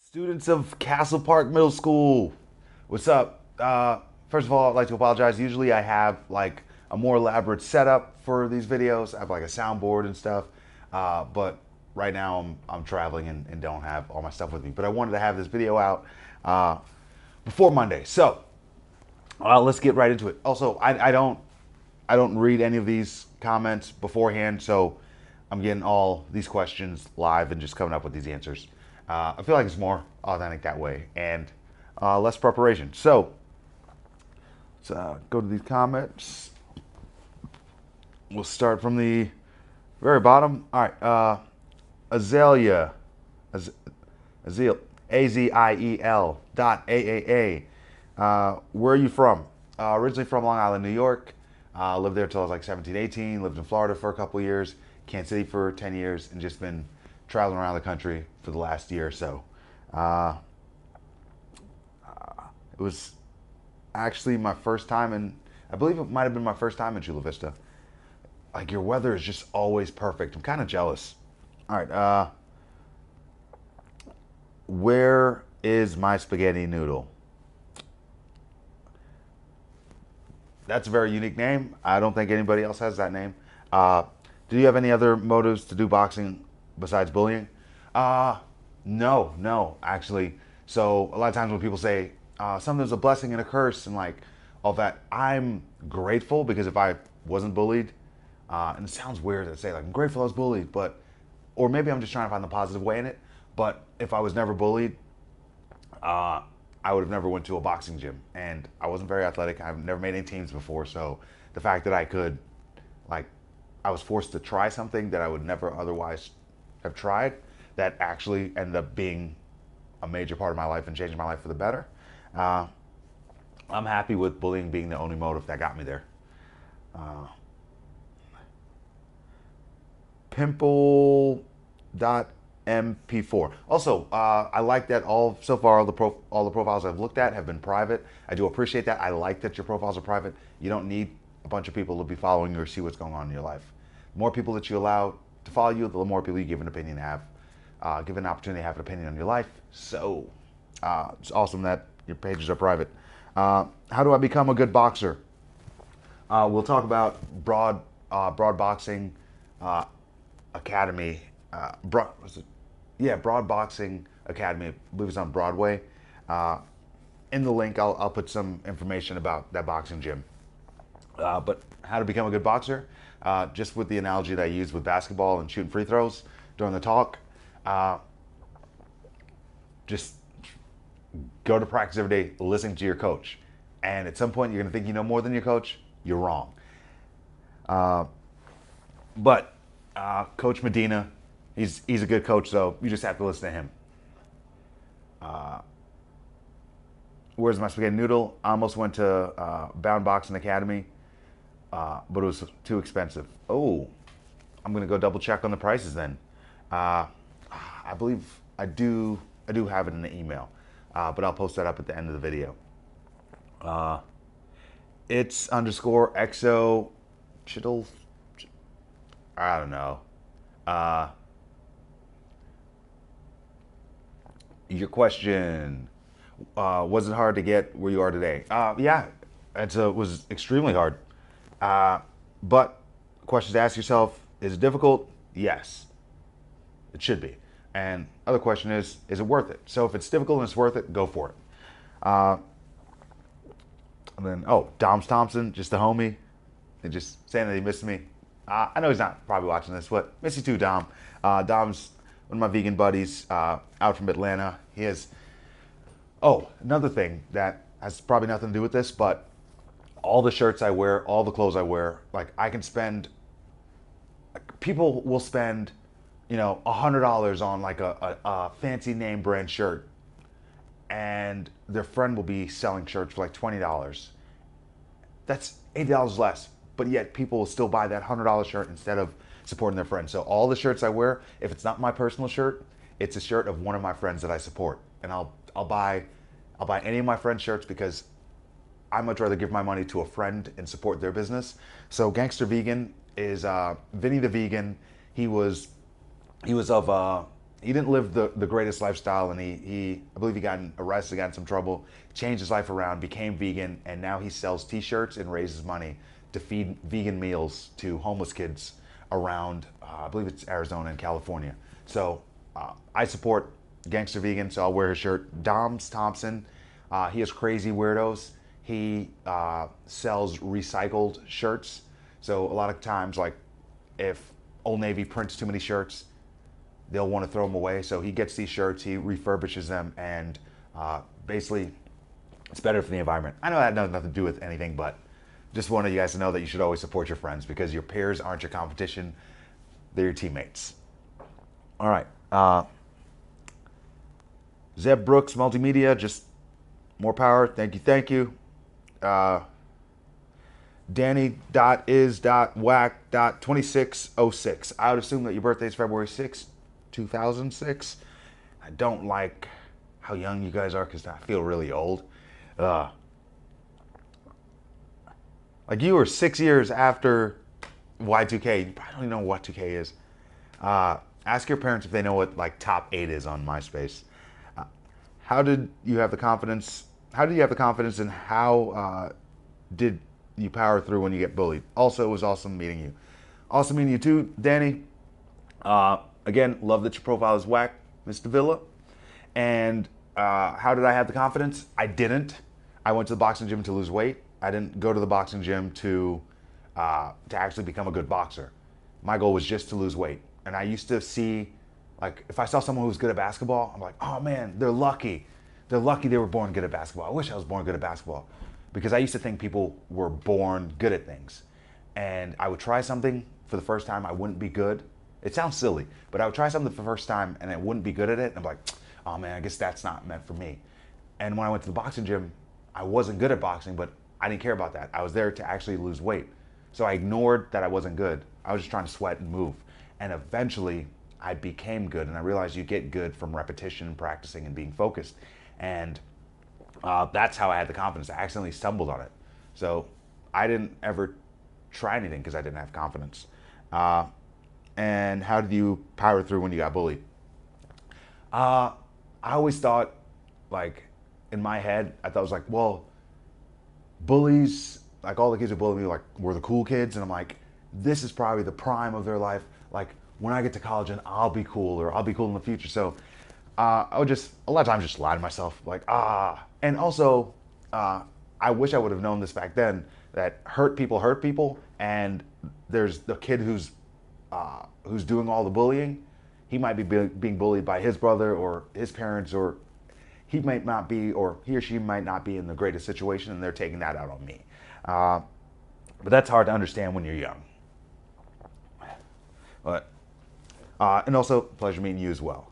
Students of Castle Park Middle School, what's up? First of all, I'd like to apologize. Usually I have like a more elaborate setup for these videos. I have like a soundboard and stuff, but right now I'm traveling and don't have all my stuff with me. But I wanted to have this video out before Monday, so let's get right into it. Also, I don't read any of these comments beforehand, so I'm getting all these questions live and just coming up with these answers. I feel like it's more authentic that way and less preparation. So let's go to these comments. We'll start from the very bottom. All right, Azealia, Azealia, Aziel .aaa. Where are you from? Originally from Long Island, New York. Lived there till I was like 17, 18. Lived in Florida for a couple of years. Kansas City for 10 years, and just been traveling around the country for the last year or so. It was actually my first time in, I believe it might have been my first time in Chula Vista. Like, your weather is just always perfect. I'm kind of jealous. All right, where is my spaghetti noodle? That's a very unique name. I don't think anybody else has that name. Do you have any other motives to do boxing besides bullying? No, actually. So a lot of times when people say something's a blessing and a curse and like all that, I'm grateful, because if I wasn't bullied, and it sounds weird to say like I'm grateful I was bullied, but, or maybe I'm just trying to find the positive way in it. But if I was never bullied, I would have never went to a boxing gym, and I wasn't very athletic. I've never made any teams before, so the fact that I could, like, I was forced to try something that I would never otherwise have tried, that actually ended up being a major part of my life and changing my life for the better. I'm happy with bullying being the only motive that got me there. Pimple.mp4. Also, I like that so far all the profiles I've looked at have been private. I do appreciate that. I like that your profiles are private. You don't need a bunch of people to be following you or see what's going on in your life. The more people that you allow to follow you, the more people you give an opinion to have, give an opportunity to have an opinion on your life. So it's awesome that your pages are private. How do I become a good boxer? We'll talk about Broad Boxing Academy. Broad Boxing Academy. I believe it's on Broadway. In the link, I'll put some information about that boxing gym. But how to become a good boxer? Just with the analogy that I used with basketball and shooting free throws during the talk. Just go to practice every day, listening to your coach. And at some point, you're going to think you know more than your coach. You're wrong. But Coach Medina, he's a good coach, so you just have to listen to him. Where's my spaghetti noodle? I almost went to Bound Boxing Academy, but it was too expensive. Oh, I'm gonna go double check on the prices then. I believe I do have it in the email, but I'll post that up at the end of the video. It's _exo chittle. I don't know. Your question, was it hard to get where you are today? Yeah, it was extremely hard. But questions to ask yourself, is it difficult? Yes, it should be. And other question is it worth it? So if it's difficult and it's worth it, go for it. And then, Thompson, just a homie, and just saying that he missed me. I know he's not probably watching this, but miss you too, Dom. Dom's one of my vegan buddies out from Atlanta. He has, another thing that has probably nothing to do with this, but all the shirts I wear, all the clothes I wear, like people will spend, $100 on like a fancy name brand shirt, and their friend will be selling shirts for like $20. That's $80 less, but yet people will still buy that $100 shirt instead of supporting their friend. So all the shirts I wear, if it's not my personal shirt, it's a shirt of one of my friends that I support, and I'll buy any of my friends' shirts because I much rather give my money to a friend and support their business. So Gangster Vegan is Vinny the Vegan. He was of he didn't live the greatest lifestyle, and I believe he got arrested, got in some trouble, changed his life around, became vegan, and now he sells t-shirts and raises money to feed vegan meals to homeless kids around, I believe it's Arizona and California. So I support Gangster Vegan, so I'll wear his shirt. Thompson, he has Crazy Weirdos. He sells recycled shirts. So a lot of times, like if Old Navy prints too many shirts, they'll want to throw them away. So he gets these shirts, he refurbishes them, and basically it's better for the environment. I know that has nothing to do with anything, but just wanted you guys to know that you should always support your friends, because your peers aren't your competition, they're your teammates. All right. Zeb Brooks Multimedia, just more power. Thank you, thank you. Danny.is.whack.2606. I would assume that your birthday is February 6th, 2006. I don't like how young you guys are because I feel really old. Like you were 6 years after Y2K. You probably don't even know what Y2K is. Ask your parents if they know what like top 8 is on MySpace. How did you have the confidence? How did you have the confidence, and how did you power through when you get bullied? Also, it was awesome meeting you. Awesome meeting you too, Danny. Again, love that your profile is whack, Mr. Villa. And how did I have the confidence? I didn't. I went to the boxing gym to lose weight. I didn't go to the boxing gym to actually become a good boxer. My goal was just to lose weight. And I used to see, like, if I saw someone who was good at basketball, I'm like, oh man, they're lucky. They're lucky they were born good at basketball. I wish I was born good at basketball. Because I used to think people were born good at things. And I would try something for the first time, I wouldn't be good. It sounds silly, but I would try something for the first time and I wouldn't be good at it. And I'm like, oh man, I guess that's not meant for me. And when I went to the boxing gym, I wasn't good at boxing, but I didn't care about that. I was there to actually lose weight. So I ignored that I wasn't good. I was just trying to sweat and move. And eventually I became good, and I realized you get good from repetition and practicing and being focused. And that's how I had the confidence. I accidentally stumbled on it. So I didn't ever try anything because I didn't have confidence. And how did you power through when you got bullied? I always thought, like, in my head, I thought it was like, well, bullies, like all the kids who bullied me, like, were the cool kids. And I'm like, this is probably the prime of their life. Like, when I get to college, and I'll be cool, or I'll be cool in the future. So I would just, a lot of times, just lie to myself, like, And also, I wish I would have known this back then, that hurt people, and there's the kid who's doing all the bullying. He might be being bullied by his brother or his parents, or he might not be, or he or she might not be in the greatest situation, and they're taking that out on me. But that's hard to understand when you're young. But and also, pleasure meeting you as well.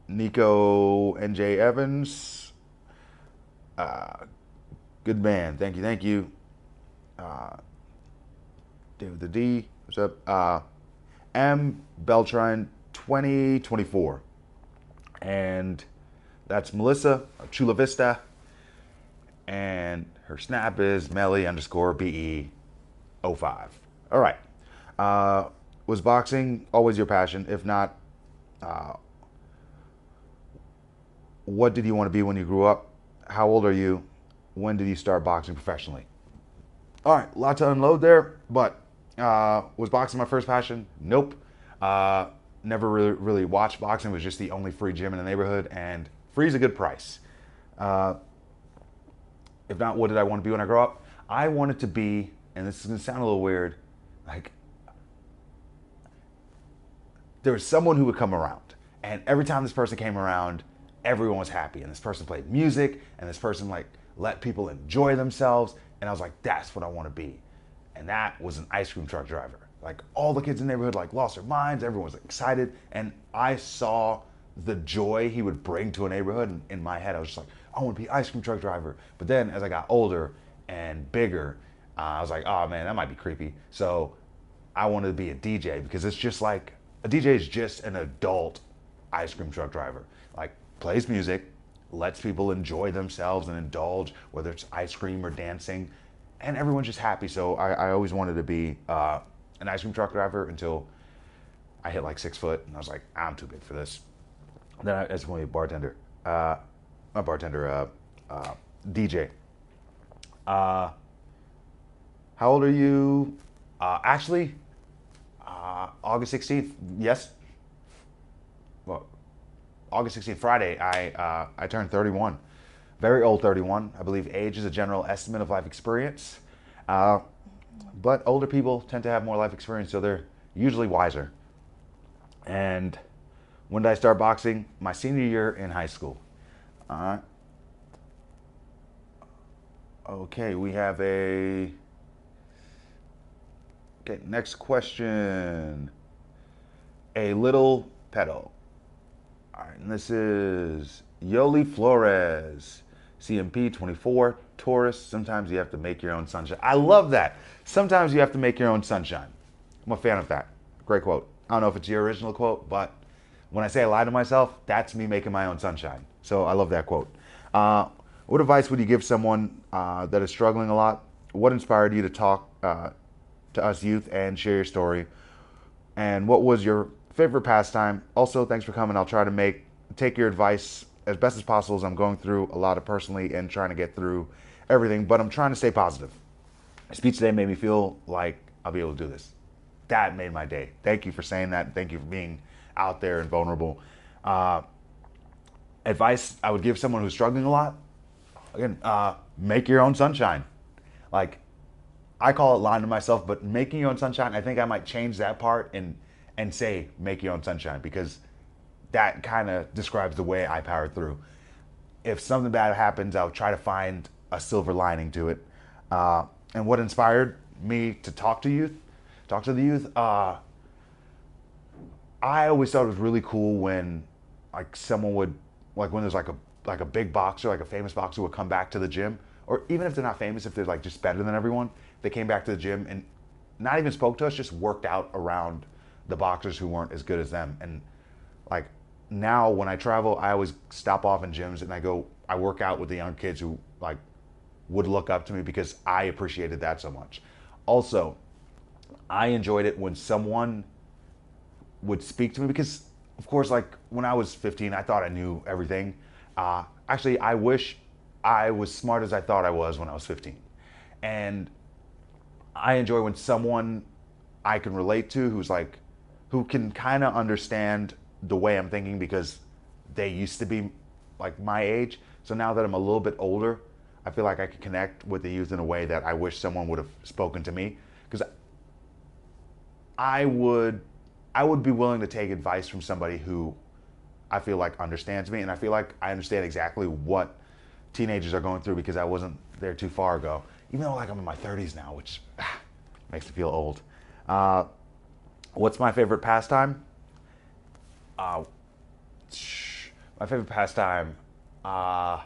Nico NJ Evans, good man. Thank you. David the D, what's up? M Beltran 2024, and that's Melissa of Chula Vista, and her snap is Mele_BE05. All right. Was boxing always your passion? If not, what did you want to be when you grew up? How old are you? When did you start boxing professionally? All right, a lot to unload there, but was boxing my first passion? Nope. Never really watched boxing. It was just the only free gym in the neighborhood, and free is a good price. If not, what did I want to be when I grow up? I wanted to be, and this is going to sound a little weird, like, there was someone who would come around, and every time this person came around, everyone was happy, and this person played music, and this person like let people enjoy themselves, and I was like, that's what I want to be. And that was an ice cream truck driver. Like, all the kids in the neighborhood like lost their minds, everyone was excited, and I saw the joy he would bring to a neighborhood, and in my head I was just like, I want to be ice cream truck driver. But then as I got older and bigger, I was like, oh man, that might be creepy. So I wanted to be a DJ, because it's just like, a DJ is just an adult ice cream truck driver. Like, plays music, lets people enjoy themselves and indulge, whether it's ice cream or dancing, and everyone's just happy. So I always wanted to be an ice cream truck driver until I hit like 6 foot, and I was like, I'm too big for this. Then I just want to be a bartender. Not bartender, DJ. How old are you? Actually, August 16th, yes. Well, August 16th, Friday, I turned 31. Very old 31. I believe age is a general estimate of life experience. But older people tend to have more life experience, so they're usually wiser. And when did I start boxing? My senior year in high school. Okay, we have a... Okay, next question. A little pedo. All right, and this is Yoli Flores, CMP 24, Taurus. Sometimes you have to make your own sunshine. I love that. Sometimes you have to make your own sunshine. I'm a fan of that. Great quote. I don't know if it's your original quote, but when I say I lie to myself, that's me making my own sunshine. So I love that quote. What advice would you give someone that is struggling a lot? What inspired you to talk to us youth and share your story? And what was your favorite pastime? Also, thanks for coming. I'll try to take your advice as best as possible, as I'm going through a lot of personally and trying to get through everything, but I'm trying to stay positive. My speech today made me feel like I'll be able to do this. That made my day. Thank you for saying that. Thank you for being out there and vulnerable. Advice I would give someone who's struggling a lot, again, make your own sunshine. Like, I call it lying to myself, but making your own sunshine, I think I might change that part and say make your own sunshine, because that kind of describes the way I power through. If something bad happens, I'll try to find a silver lining to it. And what inspired me to talk to the youth, I always thought it was really cool when like someone would, like when there's like a big boxer, like a famous boxer would come back to the gym, or even if they're not famous, if they're like just better than everyone, they came back to the gym and not even spoke to us, just worked out around the boxers who weren't as good as them. And like now when I travel, I always stop off in gyms and I work out with the young kids who like would look up to me, because I appreciated that so much. Also, I enjoyed it when someone would speak to me, because of course, like when I was 15, I thought I knew everything. Actually, I wish I was smart as I thought I was when I was 15. And I enjoy when someone I can relate to who can kind of understand the way I'm thinking, because they used to be like my age. So now that I'm a little bit older, I feel like I can connect with the youth in a way that I wish someone would have spoken to me, because I would be willing to take advice from somebody who I feel like understands me, and I feel like I understand exactly what teenagers are going through, because I wasn't there too far ago. Even though like I'm in my 30s now, which makes me feel old. What's my favorite pastime? My favorite pastime, I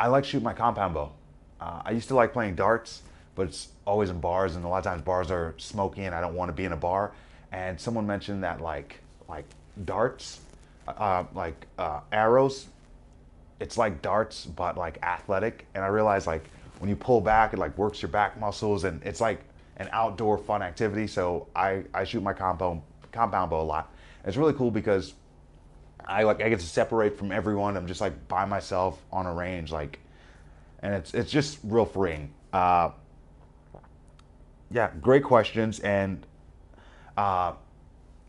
like shooting my compound bow. I used to like playing darts, but it's always in bars, and a lot of times bars are smoky, and I don't want to be in a bar. And someone mentioned that like darts, arrows, it's like darts but like athletic. And I realized like when you pull back, it like works your back muscles, and it's like an outdoor fun activity. So I shoot my compound bow a lot. And it's really cool because I get to separate from everyone. I'm just like by myself on a range, like, and it's just real freeing. Yeah, great questions. And if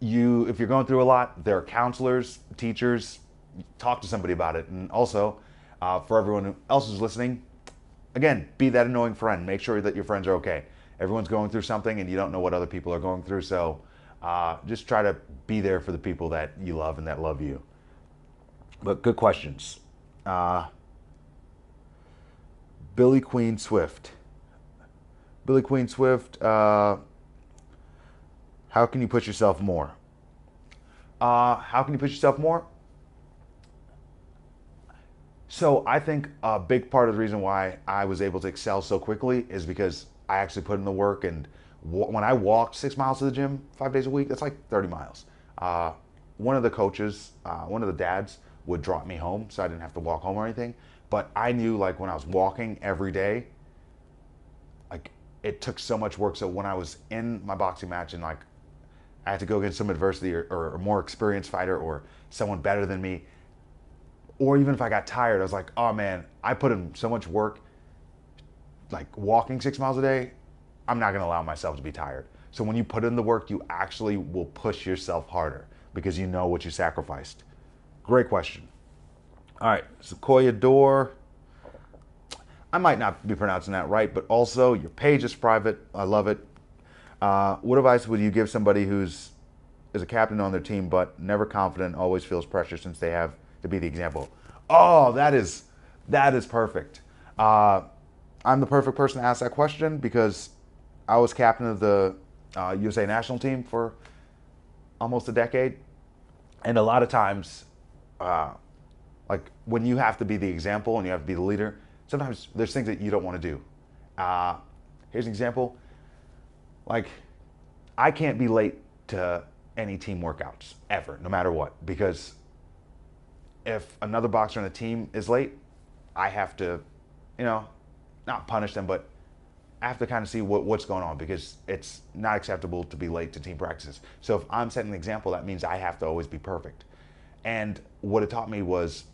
you're going through a lot, there are counselors, teachers. Talk to somebody about it. And also, for everyone else who's listening, again, be that annoying friend. Make sure that your friends are okay. Everyone's going through something, and you don't know what other people are going through. So just try to be there for the people that you love and that love you. But good questions. Billy Queen Swift. How can you push yourself more? How can you push yourself more? So I think a big part of the reason why I was able to excel so quickly is because I actually put in the work. And when I walked 6 miles to the gym 5 days a week, that's like 30 miles. One of the coaches, one of the dads would drop me home, so I didn't have to walk home or anything. But I knew like when I was walking every day, like it took so much work. So when I was in my boxing match and like I had to go against some adversity or a more experienced fighter or someone better than me, or even if I got tired, I was like, oh man, I put in so much work, like walking 6 miles a day, I'm not gonna allow myself to be tired. So when you put in the work, you actually will push yourself harder because you know what you sacrificed. Great question. All right, Sequoia Door. I might not be pronouncing that right, but also your page is private. I love it. What advice would you give somebody who's is a captain on their team but never confident, always feels pressure since they have to be the example? Oh, that is perfect. I'm the perfect person to ask that question because I was captain of the USA national team for almost a decade, and a lot of times, like when you have to be the example and you have to be the leader, sometimes there's things that you don't want to do. Here's an example. Like, I can't be late to any team workouts ever, no matter what, because if another boxer on the team is late, I have to, not punish them, but I have to kind of see what's going on because it's not acceptable to be late to team practices. So if I'm setting an example, that means I have to always be perfect. And what it taught me was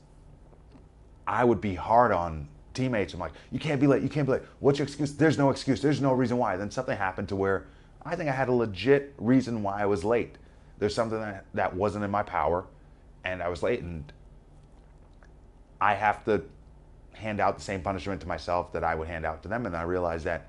I would be hard on teammates. I'm like, you can't be late, you can't be late. What's your excuse? There's no excuse, there's no reason why. Then something happened to where I think I had a legit reason why I was late. There's something that wasn't in my power and I was late, and I have to hand out the same punishment to myself that I would hand out to them. And I realized that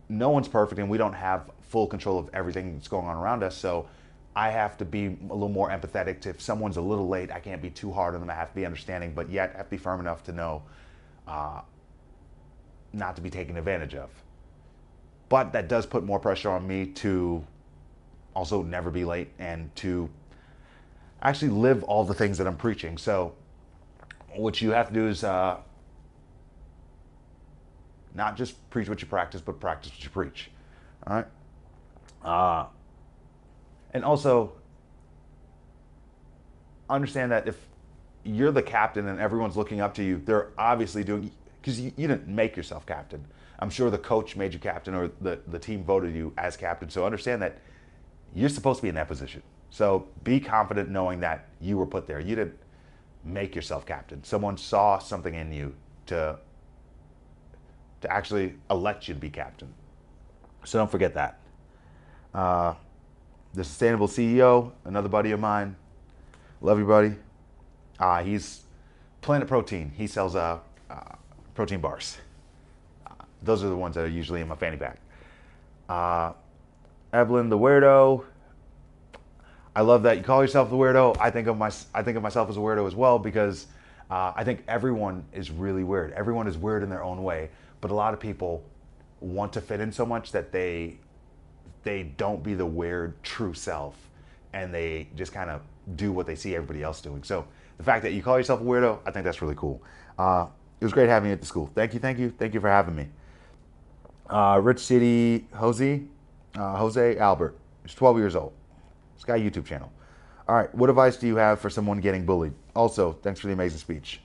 no one's perfect and we don't have full control of everything that's going on around us. So I have to be a little more empathetic to if someone's a little late. I can't be too hard on them. I have to be understanding, but yet have to be firm enough to know not to be taken advantage of. But that does put more pressure on me to also never be late and to actually live all the things that I'm preaching. So what you have to do is not just preach what you practice, but practice what you preach. All right. And also understand that if you're the captain and everyone's looking up to you, they're obviously doing, because you didn't make yourself captain. I'm sure the coach made you captain or the team voted you as captain. So understand that you're supposed to be in that position. So be confident knowing that you were put there. You didn't make yourself captain. Someone saw something in you to actually elect you to be captain. So don't forget that. The Sustainable CEO, another buddy of mine. Love you, buddy. He's Planet Protein. He sells protein bars. Those are the ones that are usually in my fanny pack. Evelyn, the weirdo. I love that you call yourself the weirdo. I think of myself as a weirdo as well because I think everyone is really weird. Everyone is weird in their own way, but a lot of people want to fit in so much that they don't be the weird true self, and they just kind of do what they see everybody else doing. So the fact that you call yourself a weirdo, I think that's really cool. It was great having you at the school. Thank you for having me. Rich City Jose Albert. He's 12 years old. He's got a YouTube channel. All right, what advice do you have for someone getting bullied? Also, thanks for the amazing speech.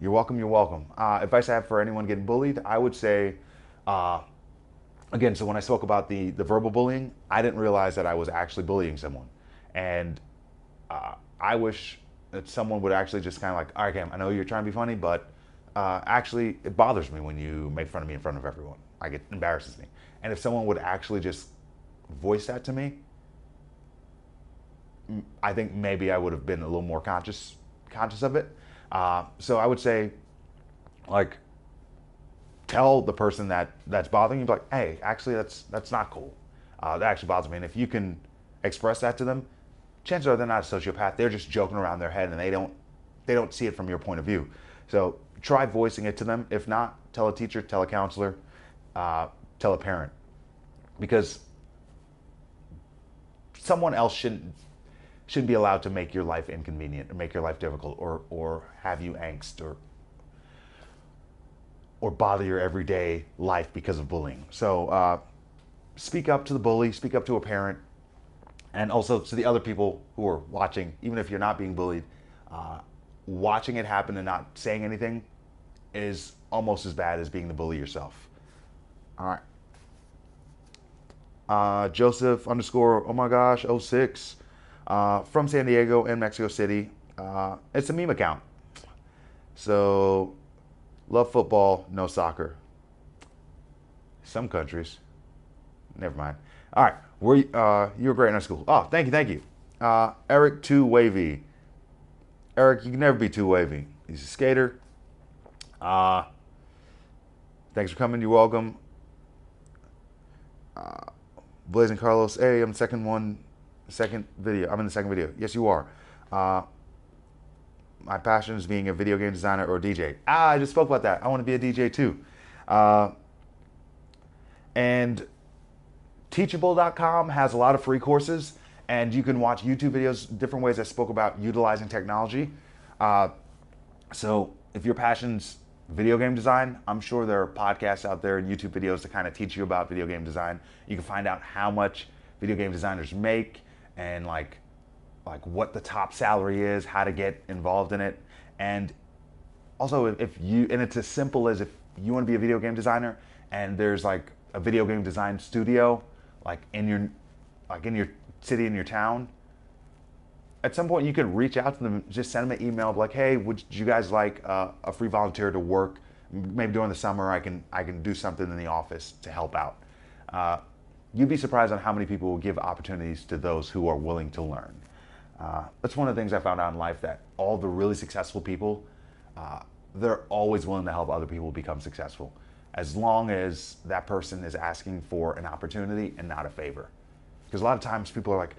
You're welcome, you're welcome. Advice I have for anyone getting bullied, I would say, again, so when I spoke about the verbal bullying, I didn't realize that I was actually bullying someone. And I wish that someone would actually just kind of like, all right, Cam, I know you're trying to be funny, but actually it bothers me when you make fun of me in front of everyone. Like, it embarrasses me. And if someone would actually just voice that to me, I think maybe I would have been a little more conscious of it. So I would say, like, tell the person that's bothering you, like, hey, actually that's not cool. That actually bothers me. And if you can express that to them, chances are they're not a sociopath. They're just joking around their head and they don't see it from your point of view. So try voicing it to them. If not, tell a teacher, tell a counselor, tell a parent, because someone else shouldn't be allowed to make your life inconvenient or make your life difficult or have you angst or bother your everyday life because of bullying. So speak up to the bully, speak up to a parent, and also to the other people who are watching. Even if you're not being bullied, watching it happen and not saying anything is almost as bad as being the bully yourself. All right. Joseph underscore, oh my gosh, oh 06, from San Diego and Mexico City. It's a meme account. So, love football, no soccer. Some countries. Never mind. All right, you were great in our school. Oh, thank you, thank you. Eric Too Wavy. Eric, you can never be too wavy. He's a skater. Uh, Thanks for coming. You're welcome. Blazing Carlos. Hey, I'm the second video. I'm in the second video. Yes, you are. My passion is being a video game designer or DJ. I just spoke about that. I want to be a DJ too. And Teachable.com has a lot of free courses, and you can watch YouTube videos, different ways I spoke about utilizing technology. So if your passion's video game design, I'm sure there are podcasts out there and YouTube videos to kind of teach you about video game design. You can find out how much video game designers make and like what the top salary is, how to get involved in it. And also it's as simple as if you want to be a video game designer and there's like a video game design studio in your city, in your town, at some point you could reach out to them, just send them an email like, hey, would you guys like a free volunteer to work? Maybe during the summer I can do something in the office to help out. You'd be surprised on how many people will give opportunities to those who are willing to learn. That's one of the things I found out in life, that all the really successful people, they're always willing to help other people become successful, as long as that person is asking for an opportunity and not a favor. Because a lot of times people are like,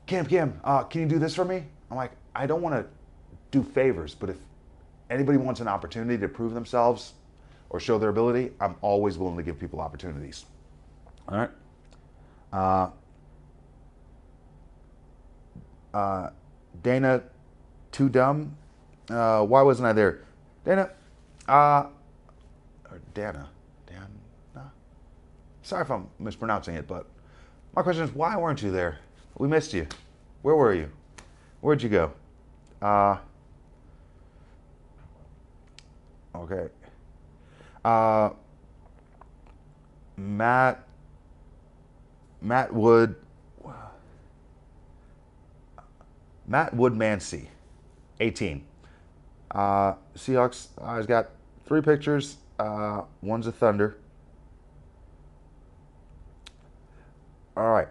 Kim, can you do this for me? I'm like, I don't want to do favors, but if anybody wants an opportunity to prove themselves or show their ability, I'm always willing to give people opportunities. All right. Dana, too dumb. Why wasn't I there? Dana, or Dana. Sorry if I'm mispronouncing it, but my question is, why weren't you there? We missed you. Where were you? Where'd you go? Okay. Matt Woodmancy, 18. Seahawks, I've got 3 pictures. One's a Thunder. All right.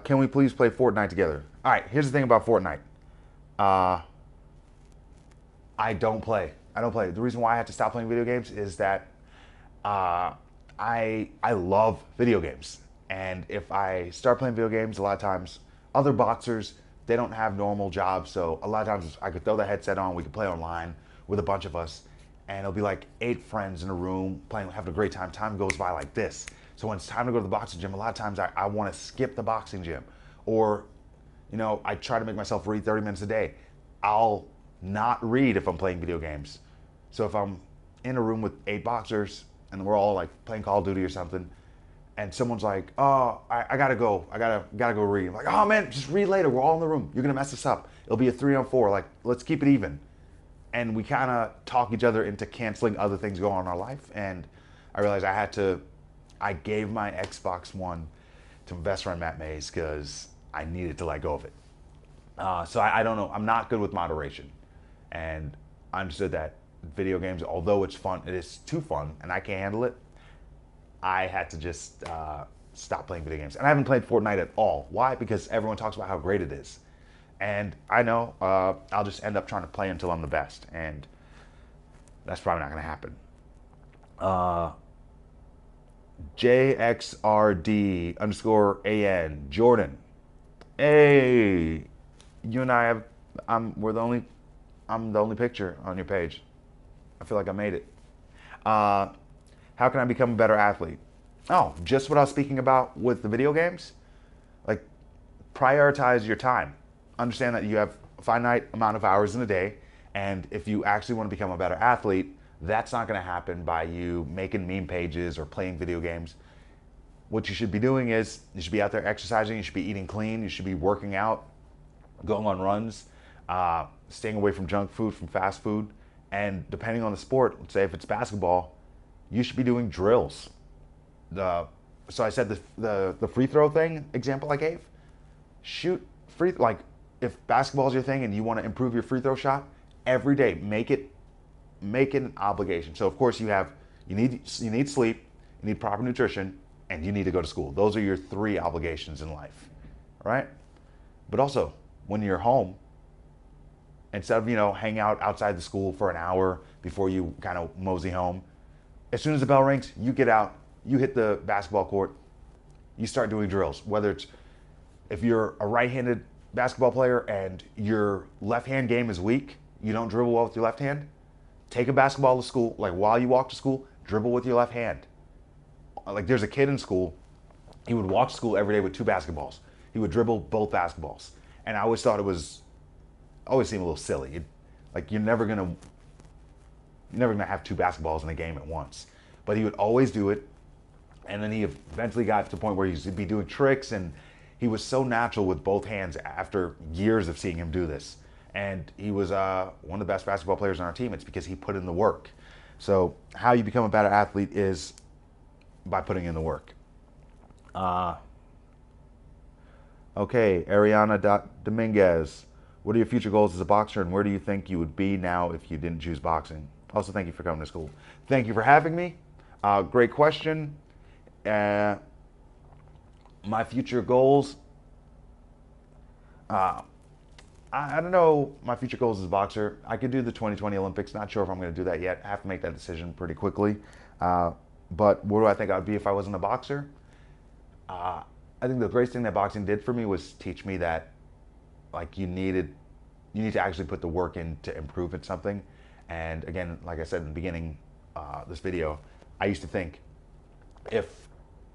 Can we please play Fortnite together? All right. Here's the thing about Fortnite. I don't play. The reason why I had to stop playing video games is that I love video games, and if I start playing video games, a lot of times other boxers, they don't have normal jobs, so a lot of times I could throw the headset on, we could play online with a bunch of us, and it'll be like 8 friends in a room playing, having a great time. Time goes by like this. So when it's time to go to the boxing gym, a lot of times I want to skip the boxing gym, or I try to make myself read 30 minutes a day. I'll not read if I'm playing video games. So if I'm in a room with 8 boxers and we're all like playing Call of Duty or something, and someone's like, oh, I gotta go, I gotta go read. I'm like, oh man, just read later, we're all in the room, you're gonna mess us up. It'll be a 3-on-4, like, let's keep it even. And we kind of talk each other into canceling other things going on in our life. And I realized I gave my Xbox One to my best friend Matt Mays because I needed to let go of it. So I don't know, I'm not good with moderation. And I understood that video games, although it's fun, it is too fun and I can't handle it, I had to just stop playing video games. And I haven't played Fortnite at all. Why? Because everyone talks about how great it is. And I know I'll just end up trying to play until I'm the best. And that's probably not going to happen. JXRD_AN Jordan. Hey, you and I I'm the only picture on your page. I feel like I made it. How can I become a better athlete? Oh, just what I was speaking about with the video games. Like, prioritize your time. Understand that you have a finite amount of hours in a day, and if you actually want to become a better athlete, that's not going to happen by you making meme pages or playing video games. What you should be doing is you should be out there exercising, you should be eating clean, you should be working out, going on runs, staying away from junk food, from fast food, and depending on the sport, let's say if it's basketball, you should be doing drills. So I said the free throw thing example I gave. Shoot free, like if basketball is your thing and you want to improve your free throw shot, every day make it an obligation. So of course you need sleep, you need proper nutrition, and you need to go to school. Those are your three obligations in life, right? But also when you're home, instead of hang out outside the school for an hour before you kind of mosey home, as soon as the bell rings, you get out, you hit the basketball court, you start doing drills. Whether it's if you're a right-handed basketball player and your left hand game is weak, you don't dribble well with your left hand, take a basketball to school, like while you walk to school, dribble with your left hand. Like there's a kid in school, he would walk to school every day with two basketballs. He would dribble both basketballs. And I always thought always seemed a little silly. Like you're never gonna have two basketballs in a game at once. But he would always do it. And then he eventually got to the point where he'd be doing tricks, and he was so natural with both hands after years of seeing him do this. And he was one of the best basketball players on our team. It's because he put in the work. So how you become a better athlete is by putting in the work. Okay, Ariana Dominguez. What are your future goals as a boxer, and where do you think you would be now if you didn't choose boxing? Also, thank you for coming to school. Thank you for having me. Great question. My future goals. I don't know my future goals as a boxer. I could do the 2020 Olympics. Not sure if I'm going to do that yet. I have to make that decision pretty quickly. But where do I think I would be if I wasn't a boxer? I think the greatest thing that boxing did for me was teach me that, like, you need to actually put the work in to improve at something. And again, like I said in the beginning, this video, I used to think if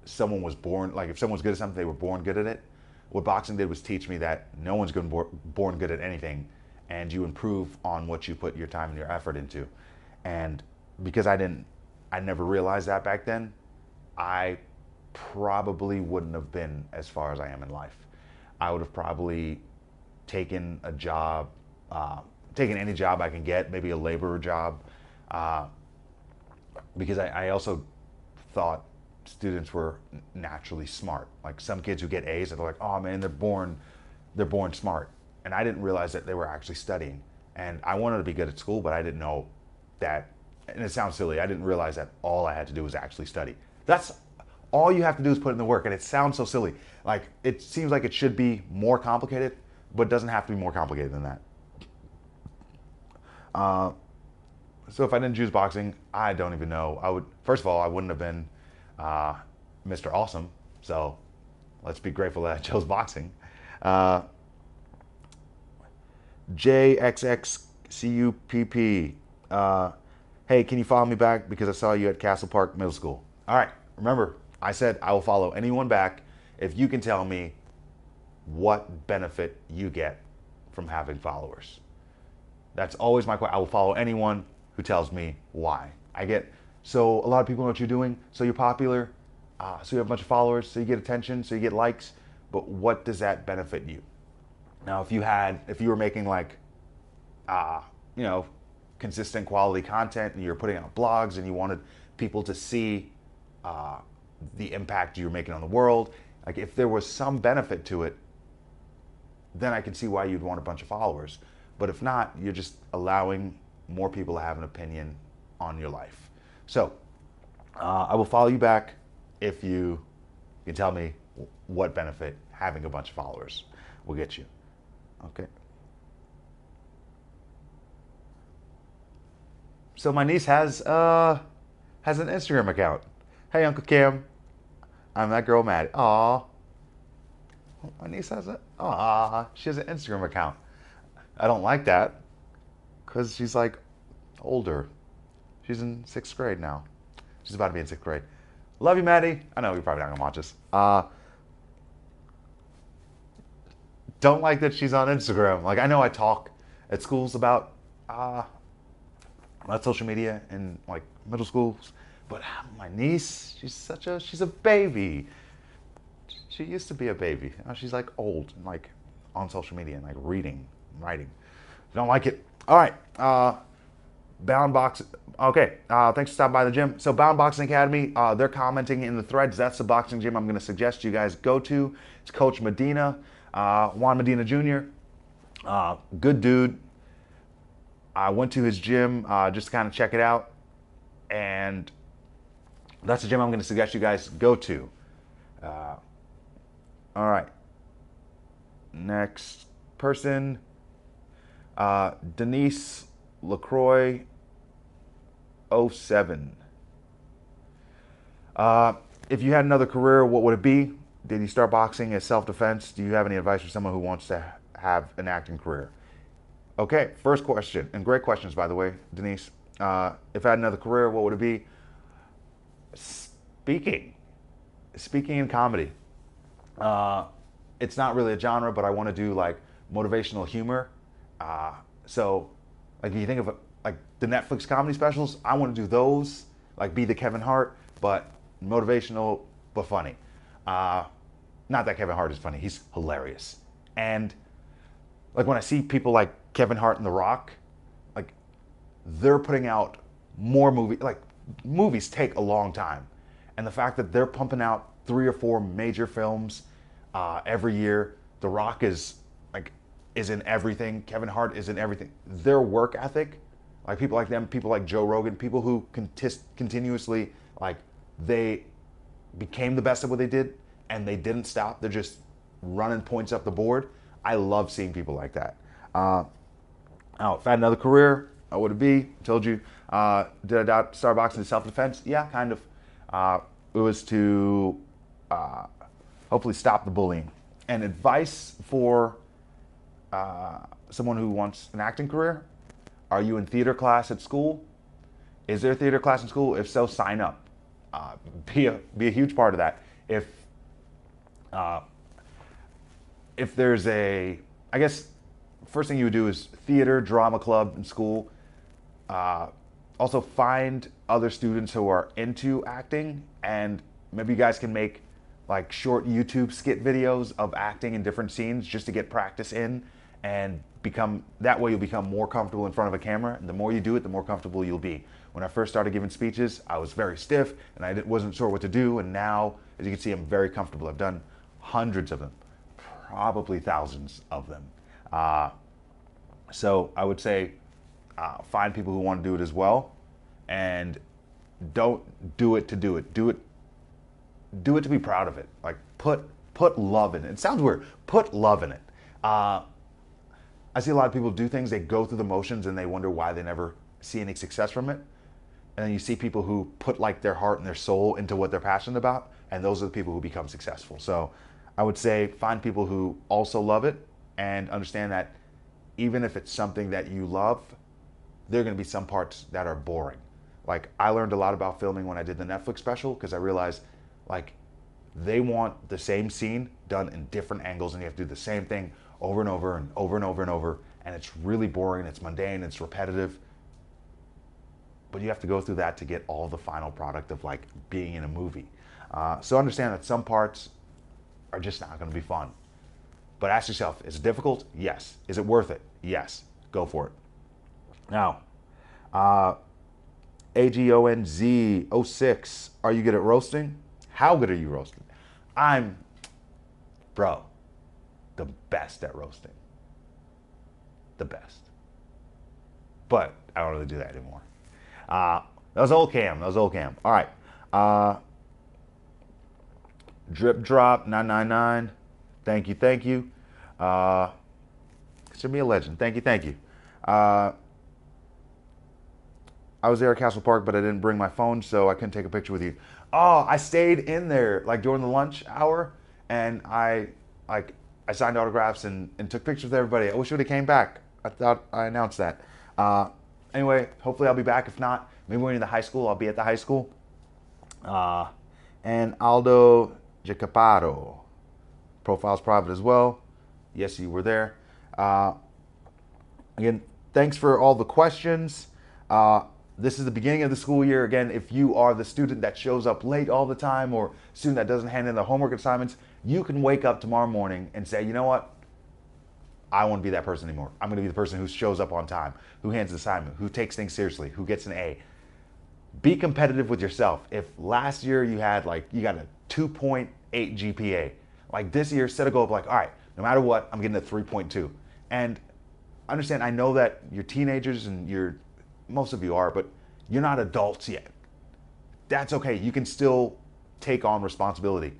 someone was born, like if someone's good at something, they were born good at it. What boxing did was teach me that no one's born good at anything, and you improve on what you put your time and your effort into. And because I never realized that back then, I probably wouldn't have been as far as I am in life. I would have probably taken a job, taken any job I can get, maybe a laborer job, because I also thought students were naturally smart. Like some kids who get A's, they're like, oh man, they're born smart. And I didn't realize that they were actually studying. And I wanted to be good at school, but I didn't know that, and it sounds silly, I didn't realize that all I had to do was actually study. That's all you have to do is put in the work, and it sounds so silly. Like it seems like it should be more complicated, but it doesn't have to be more complicated than that. So if I didn't choose boxing, I don't even know. First of all, I wouldn't have been Mr. Awesome. So let's be grateful that I chose boxing. JXXCUPP. Hey, can you follow me back because I saw you at Castle Park Middle School? All right. Remember, I said I will follow anyone back if you can tell me what benefit you get from having followers. That's always my question. I will follow anyone who tells me why. So a lot of people know what you're doing, so you're popular, so you have a bunch of followers, so you get attention, so you get likes, but what does that benefit you? Now, if you were making like, consistent quality content and you're putting out blogs and you wanted people to see the impact you're making on the world, like if there was some benefit to it, then I can see why you'd want a bunch of followers. But if not, you're just allowing more people to have an opinion on your life. So I will follow you back if you can tell me what benefit having a bunch of followers will get you. Okay. So my niece has an Instagram account. Hey, Uncle Cam, I'm that girl Maddie. Aw, my niece has she has an Instagram account. I don't like that because she's like older. She's in 6th grade now. She's about to be in 6th grade. Love you, Maddie. I know you're probably not gonna watch this. Don't like that she's on Instagram. Like I know I talk at schools about social media in like middle schools, but my niece, she's a baby. She used to be a baby. Now she's like old and like on social media and like reading, writing. Don't like it. All right. Bound Box. Okay, thanks for stopping by the gym. So Bound Boxing Academy, they're commenting in the threads. That's the boxing gym I'm going to suggest you guys go to. It's Coach Medina, Juan Medina Jr. Good dude. I went to his gym just to kind of check it out, and that's the gym I'm going to suggest you guys go to. All right. Next person, Denise Lacroix, 07. If you had another career, what would it be? Did you start boxing as self-defense? Do you have any advice for someone who wants to have an acting career? Okay, first question, and great questions, by the way, Denise. If I had another career, what would it be? Speaking in comedy. It's not really a genre, but I want to do like motivational humor. So, like, if you think of like the Netflix comedy specials, I want to do those, like be the Kevin Hart, but motivational but funny. Not that Kevin Hart is funny; he's hilarious. And like when I see people like Kevin Hart and The Rock, like they're putting out more movies. Like movies take a long time, and the fact that they're pumping out 3 or 4 major films every year. The Rock is in everything. Kevin Hart is in everything. Their work ethic, like people like them, people like Joe Rogan, people who continuously, like, they became the best at what they did and they didn't stop. They're just running points up the board. I love seeing people like that. Now, if I had another career, what would it be? I told you. Did I start boxing in self-defense? Yeah, kind of. It was to hopefully stop the bullying. And advice for someone who wants an acting career: are you in theater class at school? Is there a theater class in school? If so, sign up. Be a huge part of that. If there's I guess first thing you would do is theater, drama club in school. Also find other students who are into acting, and maybe you guys can make like short YouTube skit videos of acting in different scenes just to get practice in, and that way you'll become more comfortable in front of a camera. And the more you do it, the more comfortable you'll be. When I first started giving speeches, I was very stiff and I wasn't sure what to do. And now, as you can see, I'm very comfortable. I've done hundreds of them, probably thousands of them. So I would say find people who want to do it as well, and don't do it to do it. Do it to be proud of it. Like put love in it. It sounds weird. Put love in it. I see a lot of people do things, they go through the motions and they wonder why they never see any success from it. And then you see people who put like their heart and their soul into what they're passionate about, and those are the people who become successful. So I would say find people who also love it, and understand that even if it's something that you love, there are going to be some parts that are boring. Like I learned a lot about filming when I did the Netflix special, because I realized like they want the same scene done in different angles, and you have to do the same thing over and over and over and over and over, and it's really boring, it's mundane, it's repetitive. But you have to go through that to get all the final product of like being in a movie. So understand that some parts are just not going to be fun. But ask yourself, is it difficult? Yes. Is it worth it? Yes. Go for it. Now, AGONZ06, are you good at roasting? How good are you roasting? I'm, bro, the best at roasting. The best. But I don't really do that anymore. That was old cam. All right. Drip Drop 999. Thank you. Consider me a legend. Thank you. I was there at Castle Park, but I didn't bring my phone, so I couldn't take a picture with you. Oh, I stayed in there like during the lunch hour, and I signed autographs and took pictures with everybody. I wish I would have came back. I thought I announced that. Anyway, hopefully I'll be back. If not, maybe when you're in the high school, I'll be at the high school. And Aldo Jacaparo, profile's private as well. Yes, you were there. Again, thanks for all the questions. This is the beginning of the school year. Again, if you are the student that shows up late all the time, or student that doesn't hand in the homework assignments, you can wake up tomorrow morning and say, you know what? I want to be that person anymore. I'm going to be the person who shows up on time, who hands the assignment, who takes things seriously, who gets an A. Be competitive with yourself. If last year you got a 2.8 GPA, like this year, set a goal of like, all right, no matter what, I'm getting a 3.2. And understand, I know that you're teenagers and most of you are, but you're not adults yet. That's okay. You can still take on responsibility.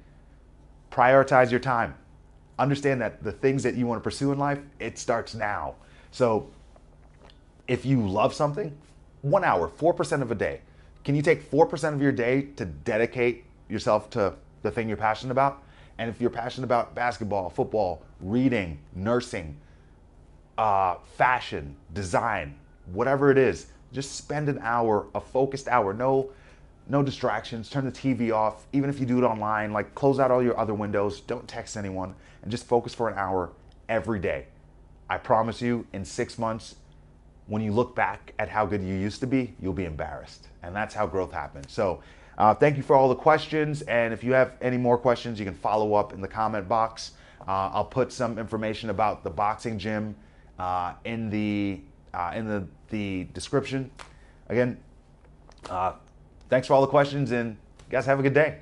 Prioritize your time. Understand that the things that you want to pursue in life, it starts now. So if you love something, 1 hour, 4% of a day. Can you take 4% of your day to dedicate yourself to the thing you're passionate about? And if you're passionate about basketball, football, reading, nursing, fashion, design, whatever it is, just spend an hour, a focused hour. No distractions. Turn the TV off. Even if you do it online, like close out all your other windows. Don't text anyone, and just focus for an hour every day. I promise you, in 6 months, when you look back at how good you used to be, you'll be embarrassed. And that's how growth happens. So thank you for all the questions. And if you have any more questions, you can follow up in the comment box. I'll put some information about the boxing gym in the description. Again, thanks for all the questions, and you guys have a good day.